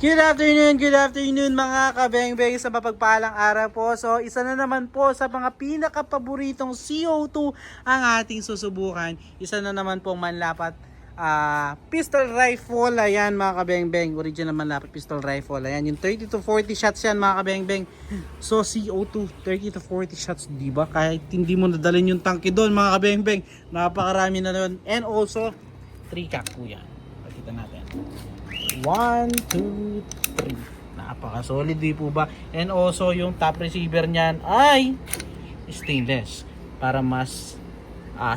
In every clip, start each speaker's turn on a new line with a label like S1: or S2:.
S1: Good afternoon mga kabeng-beng sa mapagpalang araw po. So isa na naman po sa mga pinaka-paboritong CO2 ang ating susubukan. Isa na naman pong manlapat pistol rifle. Ayan mga kabeng-beng, original manlapat pistol rifle. Ayan yung 30 to 40 shots yan mga kabeng-beng. So CO2 30 to 40 shots, di ba? Kahit hindi mo nadalhin yung tangke doon mga kabeng-beng, napakarami na doon. And also 3 cock po yan. Pakita natin. 1, 2, 3. Napaka-solid di po ba? And also yung top receiver niyan ay stainless para mas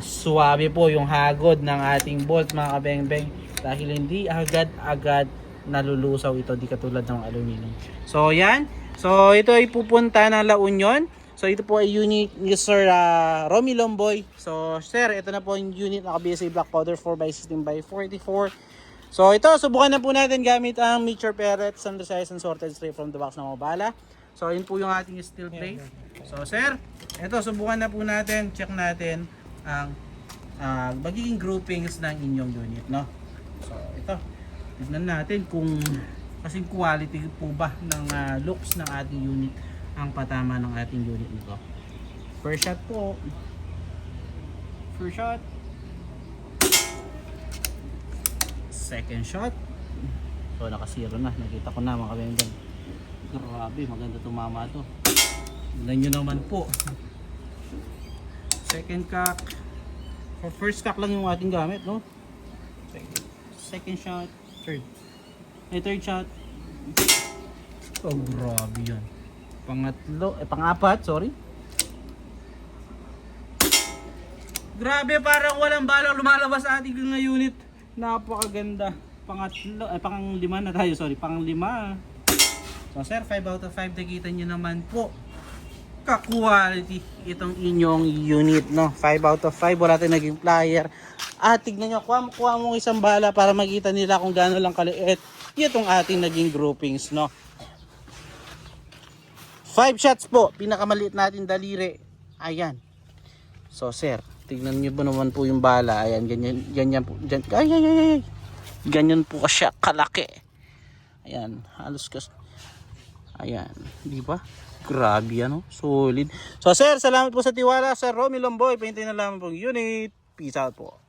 S1: suwabe po yung hagod ng ating bolt mga kabeng-beng, dahil hindi agad-agad nalulusaw ito, di katulad ng aluminum. So yan. So ito ay pupunta ng La Union. So ito po ay unit ni Sir Romy Lomboy. So sir, ito na po yung unit ng BSA Black Powder 4x16x44. So ito, subukan na po natin gamit ang mixture pellet, standardized and sorted straight from the box ng mga bala. So yun po yung ating steel plate. So sir, ito subukan na po natin, check natin ang magiging groupings ng inyong unit, no? So ito, tignan natin kung kasing quality po ba ng looks ng ating unit ang patama ng ating unit nito. First shot po. First shot. Second shot. So naka-zero na. Nakita ko na mga kabeng-beng. Grabe, maganda tumama to. Tignan nyo naman po. Second cock. For first cock lang yung ating gamit, no? Second shot. Third shot. Oh, grabe yan. Pang-apat, sorry. Grabe, parang walang balang lumalabas sa ating unit. Napakaganda. Pang-lima na tayo, sorry. Pang-lima. So sir, 5 out of 5 nakita nyo naman po ka-quality itong inyong unit, no? 5 out of 5, wala tayong naging flyer. Tignan nyo, kuha mo isang bala para makita nila kung gaano lang kaliit itong ating naging groupings, no? 5 shots po, pinakamaliit natin daliri. Ayan. So sir, tignan niyo ba naman po yung bala. Ayan, ganyan po. Ay. Ganyan po siya kalaki. Ayan, halos kas. Ayan, di ba? Grabe ano, solid. So sir, salamat po sa tiwala, Sir Romy Lomboy. Pahintayin na lang po yung unit. Peace out po.